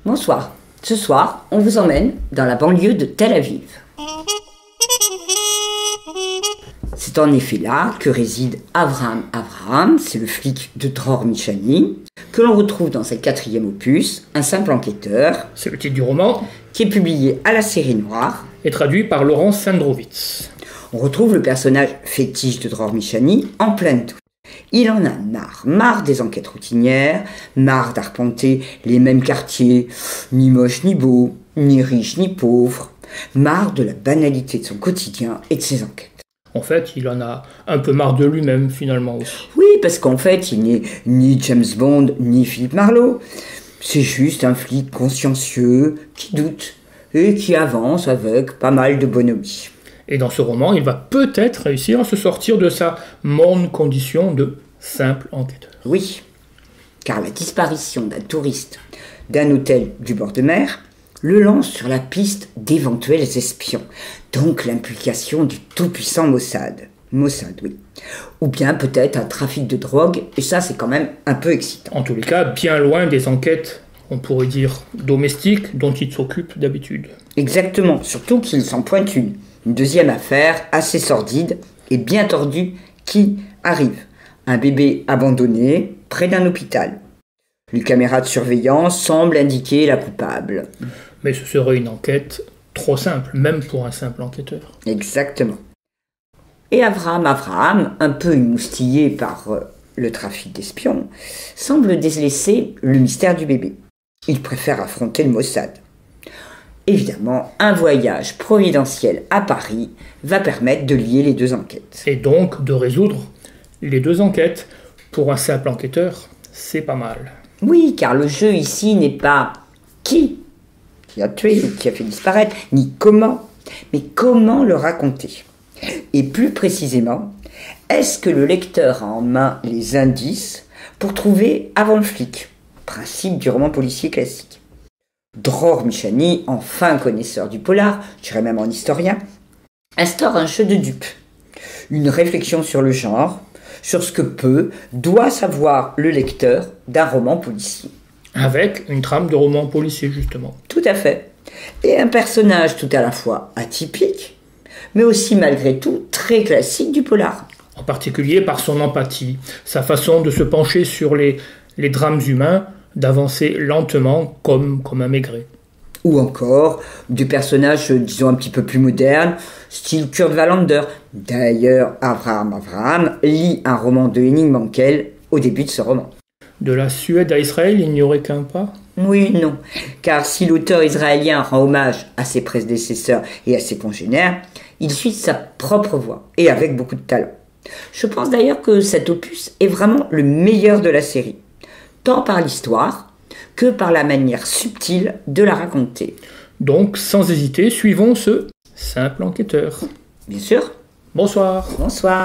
Bonsoir. Ce soir, on vous emmène dans la banlieue de Tel Aviv. C'est en effet là que réside Avraham Avraham, c'est le flic de Dror Michani, que l'on retrouve dans sa 4e opus, Un simple enquêteur. C'est le titre du roman. Qui est publié à la Série Noire. Et traduit par Laurent Sandrovitz. On retrouve le personnage fétiche de Dror Michani en pleine doute. Il en a marre des enquêtes routinières, marre d'arpenter les mêmes quartiers, ni moche ni beau, ni riche ni pauvre, marre de la banalité de son quotidien et de ses enquêtes. En fait, il en a un peu marre de lui-même, finalement, aussi. Oui, parce qu'en fait, il n'est ni James Bond, ni Philippe Marlowe. C'est juste un flic consciencieux, qui doute, et qui avance avec pas mal de bonhomie. Et dans ce roman, il va peut-être réussir à se sortir de sa morne condition de simple enquêteur. Oui, car la disparition d'un touriste d'un hôtel du bord de mer le lance sur la piste d'éventuels espions, donc l'implication du tout-puissant Mossad. Mossad, oui. Ou bien peut-être un trafic de drogue, et ça c'est quand même un peu excitant. En tous les cas, bien loin des enquêtes, on pourrait dire, domestiques, dont il s'occupe d'habitude. Exactement, surtout qu'il s'en pointe une deuxième affaire assez sordide et bien tordue qui arrive. Un bébé abandonné près d'un hôpital. Les caméras de surveillance semblent indiquer la coupable. Mais ce serait une enquête trop simple, même pour un simple enquêteur. Exactement. Et Avraham, un peu émoustillé par le trafic d'espions, semble délaisser le mystère du bébé. Il préfère affronter le Mossad. Évidemment, un voyage providentiel à Paris va permettre de lier les deux enquêtes. Et donc de résoudre les deux enquêtes. Pour un simple enquêteur, c'est pas mal. Oui, car le jeu ici n'est pas qui a tué ou qui a fait disparaître, ni comment, mais comment le raconter. Et plus précisément, est-ce que le lecteur a en main les indices pour trouver avant le flic? Principe du roman policier classique. Dror Michani, enfin connaisseur du polar, je dirais même en historien, instaure un jeu de dupes. Une réflexion sur le genre, sur ce que doit savoir le lecteur d'un roman policier. Avec une trame de roman policier, justement. Tout à fait. Et un personnage tout à la fois atypique, mais aussi malgré tout très classique du polar. En particulier par son empathie, sa façon de se pencher sur les drames humains, d'avancer lentement comme un maigret. Ou encore du personnage, disons, un petit peu plus moderne, style Kurt Wallander. D'ailleurs, Avraham lit un roman de Henning Mankell au début de ce roman. De la Suède à Israël, il n'y aurait qu'un pas? Oui, non. Car si l'auteur israélien rend hommage à ses prédécesseurs et à ses congénères, il suit sa propre voie, et avec beaucoup de talent. Je pense d'ailleurs que cet opus est vraiment le meilleur de la série, tant par l'histoire que par la manière subtile de la raconter. Donc, sans hésiter, suivons ce simple enquêteur. Bien sûr. Bonsoir. Bonsoir.